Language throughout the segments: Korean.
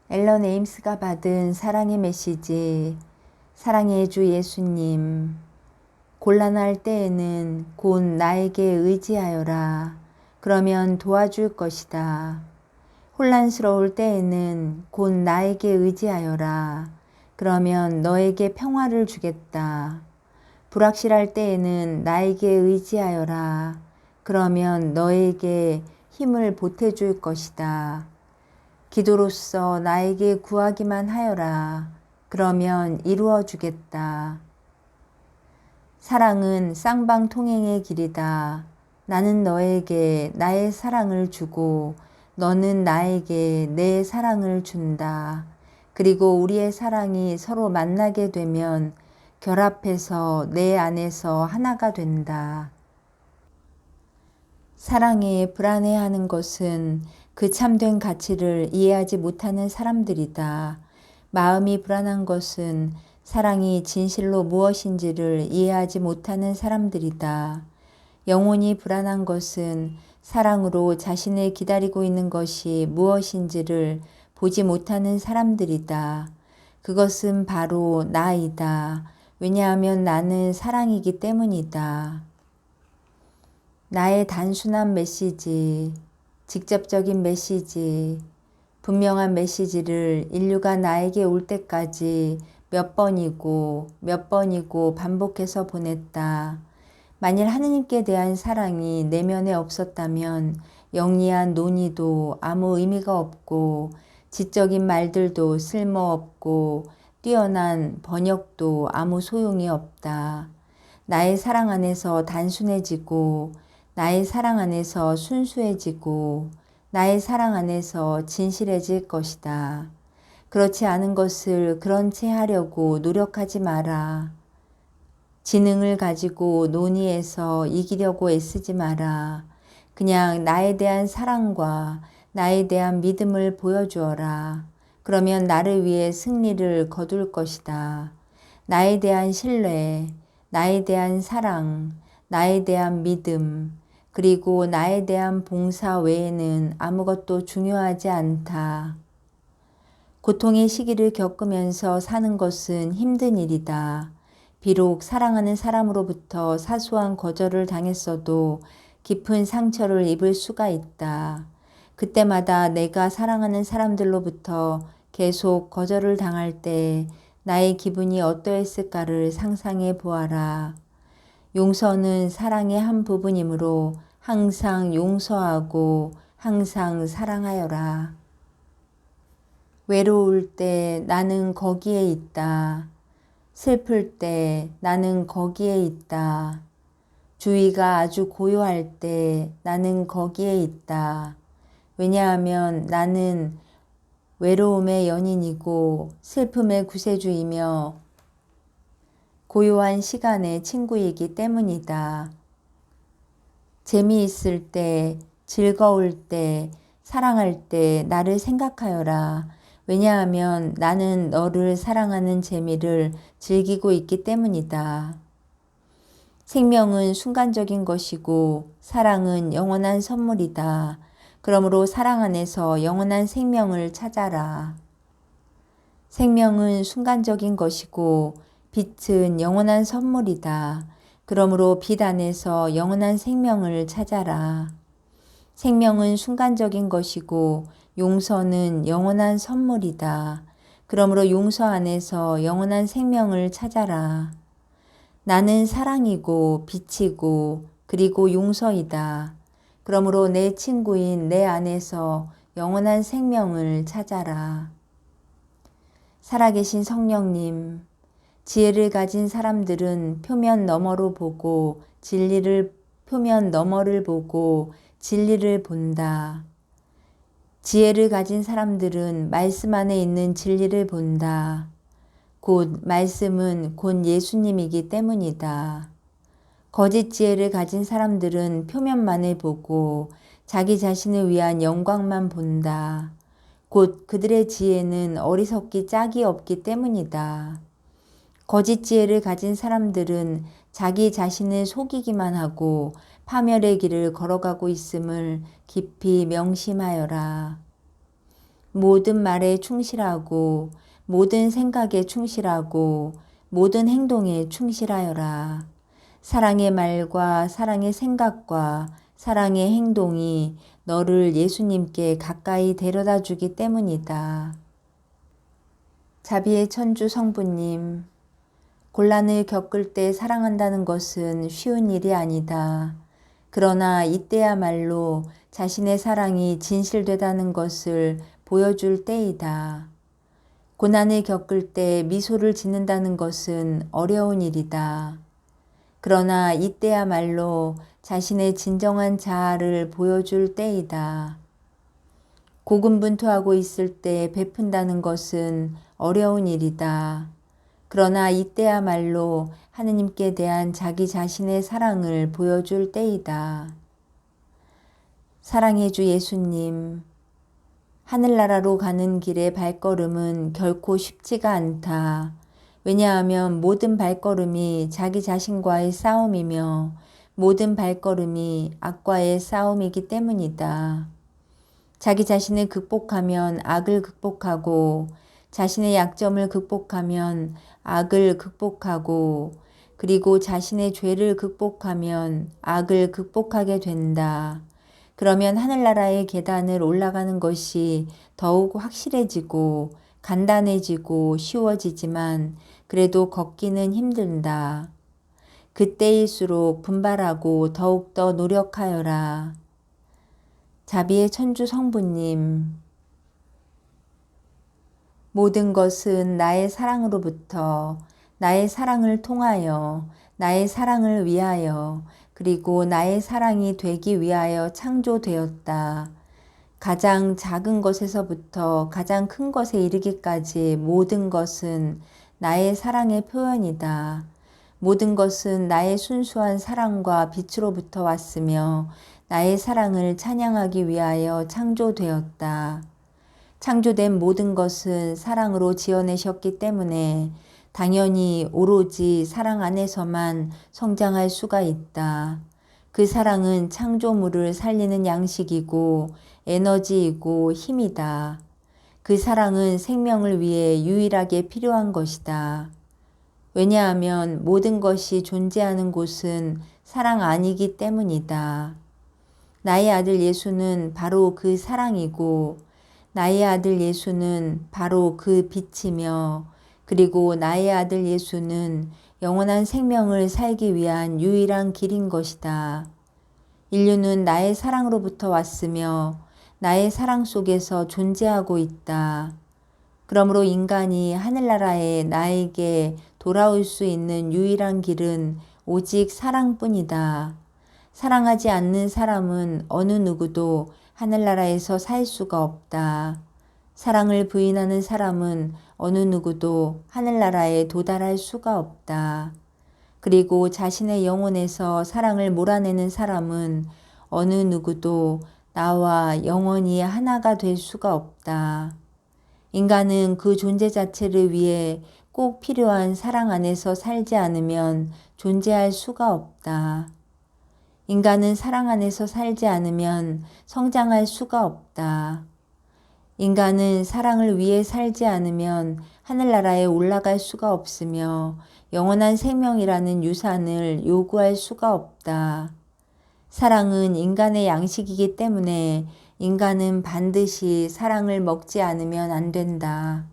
앨런 에임스가 받은 사랑의 메시지. 사랑의 주 예수님, 곤란할 때에는 곧 나에게 의지하여라. 그러면 도와줄 것이다. 혼란스러울 때에는 곧 나에게 의지하여라. 그러면 너에게 평화를 주겠다. 불확실할 때에는 나에게 의지하여라. 그러면 너에게 힘을 보태줄 것이다. 기도로써 나에게 구하기만 하여라. 그러면 이루어 주겠다. 사랑은 쌍방통행의 길이다. 나는 너에게 나의 사랑을 주고 너는 나에게 내 사랑을 준다. 그리고 우리의 사랑이 서로 만나게 되면 결합해서 내 안에서 하나가 된다. 사랑에 불안해하는 것은 그 참된 가치를 이해하지 못하는 사람들이다. 마음이 불안한 것은 사랑이 진실로 무엇인지를 이해하지 못하는 사람들이다. 영혼이 불안한 것은 사랑으로 자신을 기다리고 있는 것이 무엇인지를 보지 못하는 사람들이다. 그것은 바로 나이다. 왜냐하면 나는 사랑이기 때문이다. 나의 단순한 메시지, 직접적인 메시지, 분명한 메시지를 인류가 나에게 올 때까지 몇 번이고 반복해서 보냈다. 만일 하느님께 대한 사랑이 내면에 없었다면 영리한 논의도 아무 의미가 없고 지적인 말들도 쓸모없고 뛰어난 번역도 아무 소용이 없다. 나의 사랑 안에서 단순해지고 나의 사랑 안에서 순수해지고 나의 사랑 안에서 진실해질 것이다. 그렇지 않은 것을 그런 채 하려고 노력하지 마라. 지능을 가지고 논의해서 이기려고 애쓰지 마라. 그냥 나에 대한 사랑과 나에 대한 믿음을 보여주어라. 그러면 나를 위해 승리를 거둘 것이다. 나에 대한 신뢰, 나에 대한 사랑, 나에 대한 믿음, 그리고 나에 대한 봉사 외에는 아무것도 중요하지 않다. 고통의 시기를 겪으면서 사는 것은 힘든 일이다. 비록 사랑하는 사람으로부터 사소한 거절을 당했어도 깊은 상처를 입을 수가 있다. 그때마다 내가 사랑하는 사람들로부터 계속 거절을 당할 때 나의 기분이 어떠했을까를 상상해 보아라. 용서는 사랑의 한 부분이므로 항상 용서하고 항상 사랑하여라. 외로울 때 나는 거기에 있다. 슬플 때 나는 거기에 있다. 주위가 아주 고요할 때 나는 거기에 있다. 왜냐하면 나는 외로움의 연인이고 슬픔의 구세주이며 고요한 시간의 친구이기 때문이다. 재미있을 때, 즐거울 때, 사랑할 때 나를 생각하여라. 왜냐하면 나는 너를 사랑하는 재미를 즐기고 있기 때문이다. 생명은 순간적인 것이고 사랑은 영원한 선물이다. 그러므로 사랑 안에서 영원한 생명을 찾아라. 생명은 순간적인 것이고 빛은 영원한 선물이다. 그러므로 빛 안에서 영원한 생명을 찾아라. 생명은 순간적인 것이고 용서는 영원한 선물이다. 그러므로 용서 안에서 영원한 생명을 찾아라. 나는 사랑이고 빛이고 그리고 용서이다. 그러므로 내 친구인 내 안에서 영원한 생명을 찾아라. 살아계신 성령님, 지혜를 가진 사람들은 표면 너머로 보고 표면 너머를 보고 진리를 본다. 지혜를 가진 사람들은 말씀 안에 있는 진리를 본다. 곧 말씀은 곧 예수님이기 때문이다. 거짓 지혜를 가진 사람들은 표면만을 보고 자기 자신을 위한 영광만 본다. 곧 그들의 지혜는 어리석기 짝이 없기 때문이다. 거짓 지혜를 가진 사람들은 자기 자신을 속이기만 하고 파멸의 길을 걸어가고 있음을 깊이 명심하여라. 모든 말에 충실하고 모든 생각에 충실하고 모든 행동에 충실하여라. 사랑의 말과 사랑의 생각과 사랑의 행동이 너를 예수님께 가까이 데려다 주기 때문이다. 자비의 천주 성부님, 곤란을 겪을 때 사랑한다는 것은 쉬운 일이 아니다. 그러나 이때야말로 자신의 사랑이 진실되다는 것을 보여줄 때이다. 고난을 겪을 때 미소를 짓는다는 것은 어려운 일이다. 그러나 이때야말로 자신의 진정한 자아를 보여줄 때이다. 고군분투하고 있을 때 베푼다는 것은 어려운 일이다. 그러나 이때야말로 하느님께 대한 자기 자신의 사랑을 보여줄 때이다. 사랑의 주 예수님, 하늘나라로 가는 길의 발걸음은 결코 쉽지가 않다. 왜냐하면 모든 발걸음이 자기 자신과의 싸움이며 모든 발걸음이 악과의 싸움이기 때문이다. 자기 자신을 극복하면 악을 극복하고 자신의 약점을 극복하면 악을 극복하고 그리고 자신의 죄를 극복하면 악을 극복하게 된다. 그러면 하늘나라의 계단을 올라가는 것이 더욱 확실해지고 간단해지고 쉬워지지만 그래도 걷기는 힘든다. 그때일수록 분발하고 더욱더 노력하여라. 자비의 천주 성부님, 모든 것은 나의 사랑으로부터 나의 사랑을 통하여 나의 사랑을 위하여 그리고 나의 사랑이 되기 위하여 창조되었다. 가장 작은 것에서부터 가장 큰 것에 이르기까지 모든 것은 나의 사랑의 표현이다. 모든 것은 나의 순수한 사랑과 빛으로부터 왔으며 나의 사랑을 찬양하기 위하여 창조되었다. 창조된 모든 것은 사랑으로 지어내셨기 때문에 당연히 오로지 사랑 안에서만 성장할 수가 있다. 그 사랑은 창조물을 살리는 양식이고 에너지이고 힘이다. 그 사랑은 생명을 위해 유일하게 필요한 것이다. 왜냐하면 모든 것이 존재하는 곳은 사랑 아니기 때문이다. 나의 아들 예수는 바로 그 사랑이고 나의 아들 예수는 바로 그 빛이며 그리고 나의 아들 예수는 영원한 생명을 살기 위한 유일한 길인 것이다. 인류는 나의 사랑으로부터 왔으며 나의 사랑 속에서 존재하고 있다. 그러므로 인간이 하늘나라에 나에게 돌아올 수 있는 유일한 길은 오직 사랑뿐이다. 사랑하지 않는 사람은 어느 누구도 하늘나라에서 살 수가 없다. 사랑을 부인하는 사람은 어느 누구도 하늘나라에 도달할 수가 없다. 그리고 자신의 영혼에서 사랑을 몰아내는 사람은 어느 누구도 나와 영원히 하나가 될 수가 없다. 인간은 그 존재 자체를 위해 꼭 필요한 사랑 안에서 살지 않으면 존재할 수가 없다. 인간은 사랑 안에서 살지 않으면 성장할 수가 없다. 인간은 사랑을 위해 살지 않으면 하늘나라에 올라갈 수가 없으며 영원한 생명이라는 유산을 요구할 수가 없다. 사랑은 인간의 양식이기 때문에 인간은 반드시 사랑을 먹지 않으면 안 된다.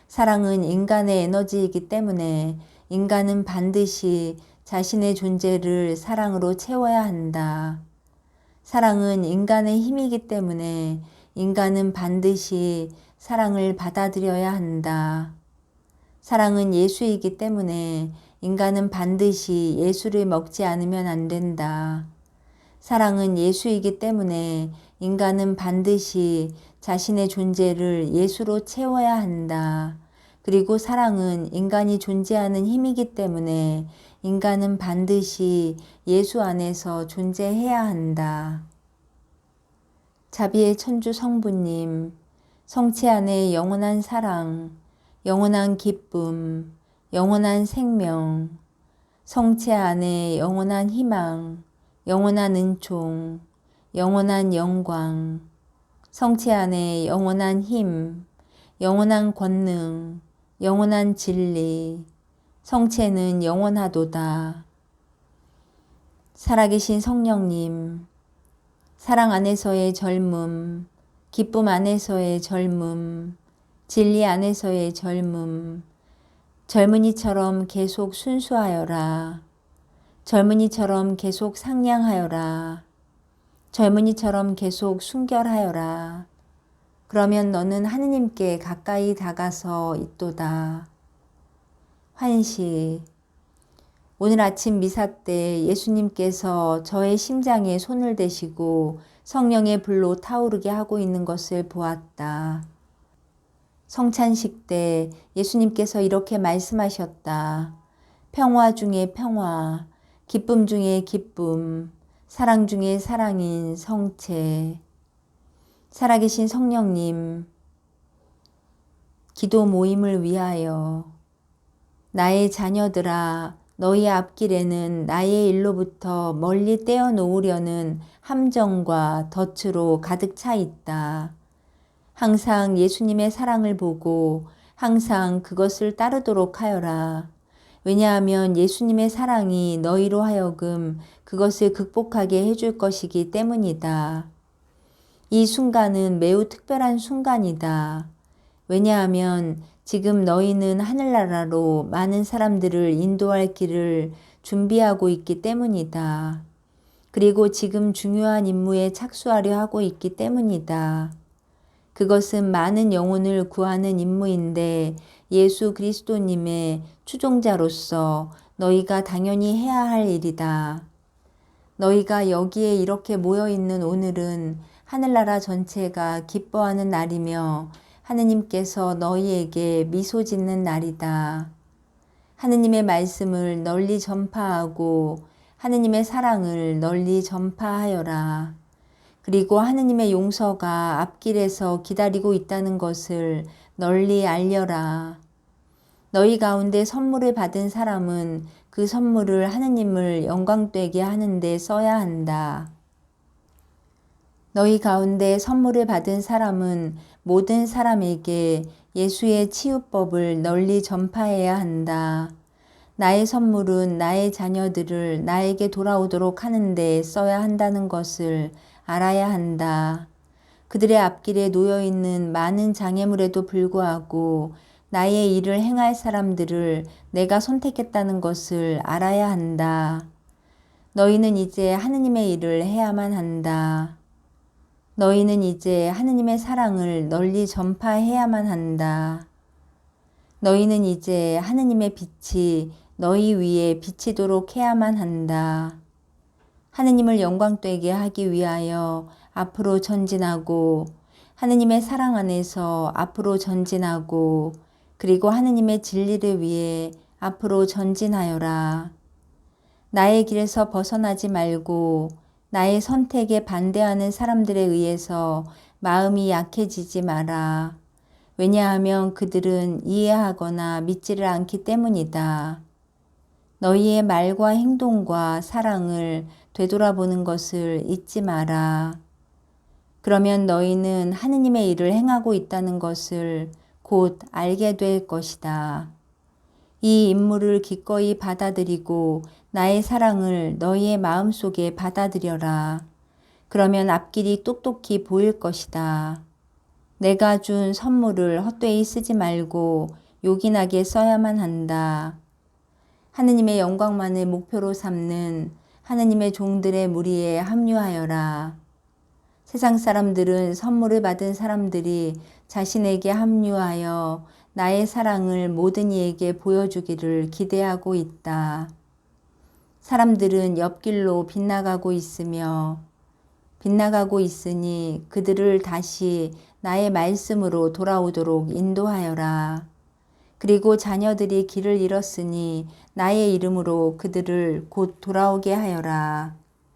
사랑은 인간의 에너지이기 때문에 인간은 반드시 자신의 존재를 사랑으로 채워야 한다. 사랑은 인간의 힘이기 때문에 인간은 반드시 사랑을 받아들여야 한다. 사랑은 예수이기 때문에 인간은 반드시 예수를 먹지 않으면 안 된다. 사랑은 예수이기 때문에 인간은 반드시 자신의 존재를 예수로 채워야 한다. 그리고 사랑은 인간이 존재하는 힘이기 때문에 인간은 반드시 예수 안에서 존재해야 한다. 자비의 천주 성부님, 성체 안에 영원한 사랑, 영원한 기쁨, 영원한 생명, 성체 안에 영원한 희망, 영원한 은총, 영원한 영광, 성체 안에 영원한 힘, 영원한 권능, 영원한 진리, 성체는 영원하도다. 살아계신 성령님, 사랑 안에서의 젊음, 기쁨 안에서의 젊음, 진리 안에서의 젊음, 젊은이처럼 계속 순수하여라. 젊은이처럼 계속 상냥하여라. 젊은이처럼 계속 순결하여라. 그러면 너는 하느님께 가까이 다가서 있도다. 환시. 오늘 아침 미사 때 예수님께서 저의 심장에 손을 대시고 성령의 불로 타오르게 하고 있는 것을 보았다. 성찬식 때 예수님께서 이렇게 말씀하셨다. 평화 중에 평화, 기쁨 중에 기쁨, 사랑 중에 사랑인 성체. 살아계신 성령님, 기도 모임을 위하여 나의 자녀들아, 너희 앞길에는 나의 일로부터 멀리 떼어 놓으려는 함정과 덫으로 가득 차 있다. 항상 예수님의 사랑을 보고 항상 그것을 따르도록 하여라. 왜냐하면 예수님의 사랑이 너희로 하여금 그것을 극복하게 해줄 것이기 때문이다. 이 순간은 매우 특별한 순간이다. 왜냐하면 지금 너희는 하늘나라로 많은 사람들을 인도할 길을 준비하고 있기 때문이다. 그리고 지금 중요한 임무에 착수하려 하고 있기 때문이다. 그것은 많은 영혼을 구하는 임무인데 예수 그리스도님의 추종자로서 너희가 당연히 해야 할 일이다. 너희가 여기에 이렇게 모여있는 오늘은 하늘나라 전체가 기뻐하는 날이며 하느님께서 너희에게 미소 짓는 날이다. 하느님의 말씀을 널리 전파하고 하느님의 사랑을 널리 전파하여라. 그리고 하느님의 용서가 앞길에서 기다리고 있다는 것을 널리 알려라. 너희 가운데 선물을 받은 사람은 그 선물을 하느님을 영광되게 하는 데 써야 한다. 너희 가운데 선물을 받은 사람은 모든 사람에게 예수의 치유법을 널리 전파해야 한다. 나의 선물은 나의 자녀들을 나에게 돌아오도록 하는 데 써야 한다는 것을 알아야 한다. 그들의 앞길에 놓여있는 많은 장애물에도 불구하고 나의 일을 행할 사람들을 내가 선택했다는 것을 알아야 한다. 너희는 이제 하느님의 일을 해야만 한다. 너희는 이제 하느님의 사랑을 널리 전파해야만 한다. 너희는 이제 하느님의 빛이 너희 위에 비치도록 해야만 한다. 하느님을 영광되게 하기 위하여 앞으로 전진하고 하느님의 사랑 안에서 앞으로 전진하고 그리고 하느님의 진리를 위해 앞으로 전진하여라. 나의 길에서 벗어나지 말고 나의 선택에 반대하는 사람들에 의해서 마음이 약해지지 마라. 왜냐하면 그들은 이해하거나 믿지를 않기 때문이다. 너희의 말과 행동과 사랑을 되돌아보는 것을 잊지 마라. 그러면 너희는 하느님의 일을 행하고 있다는 것을 곧 알게 될 것이다. 이 임무를 기꺼이 받아들이고 나의 사랑을 너희의 마음속에 받아들여라. 그러면 앞길이 똑똑히 보일 것이다. 내가 준 선물을 헛되이 쓰지 말고 요긴하게 써야만 한다. 하느님의 영광만을 목표로 삼는 하느님의 종들의 무리에 합류하여라. 세상 사람들은 선물을 받은 사람들이 자신에게 합류하여 나의 사랑을 모든 이에게 보여주기를 기대하고 있다. 사람들은 옆길로 빗나가고 있으니 그들을 다시 나의 말씀으로 돌아오도록 인도하여라. 그리고 자녀들이 길을 잃었으니 나의 이름으로 그들을 곧 돌아오게 하여라.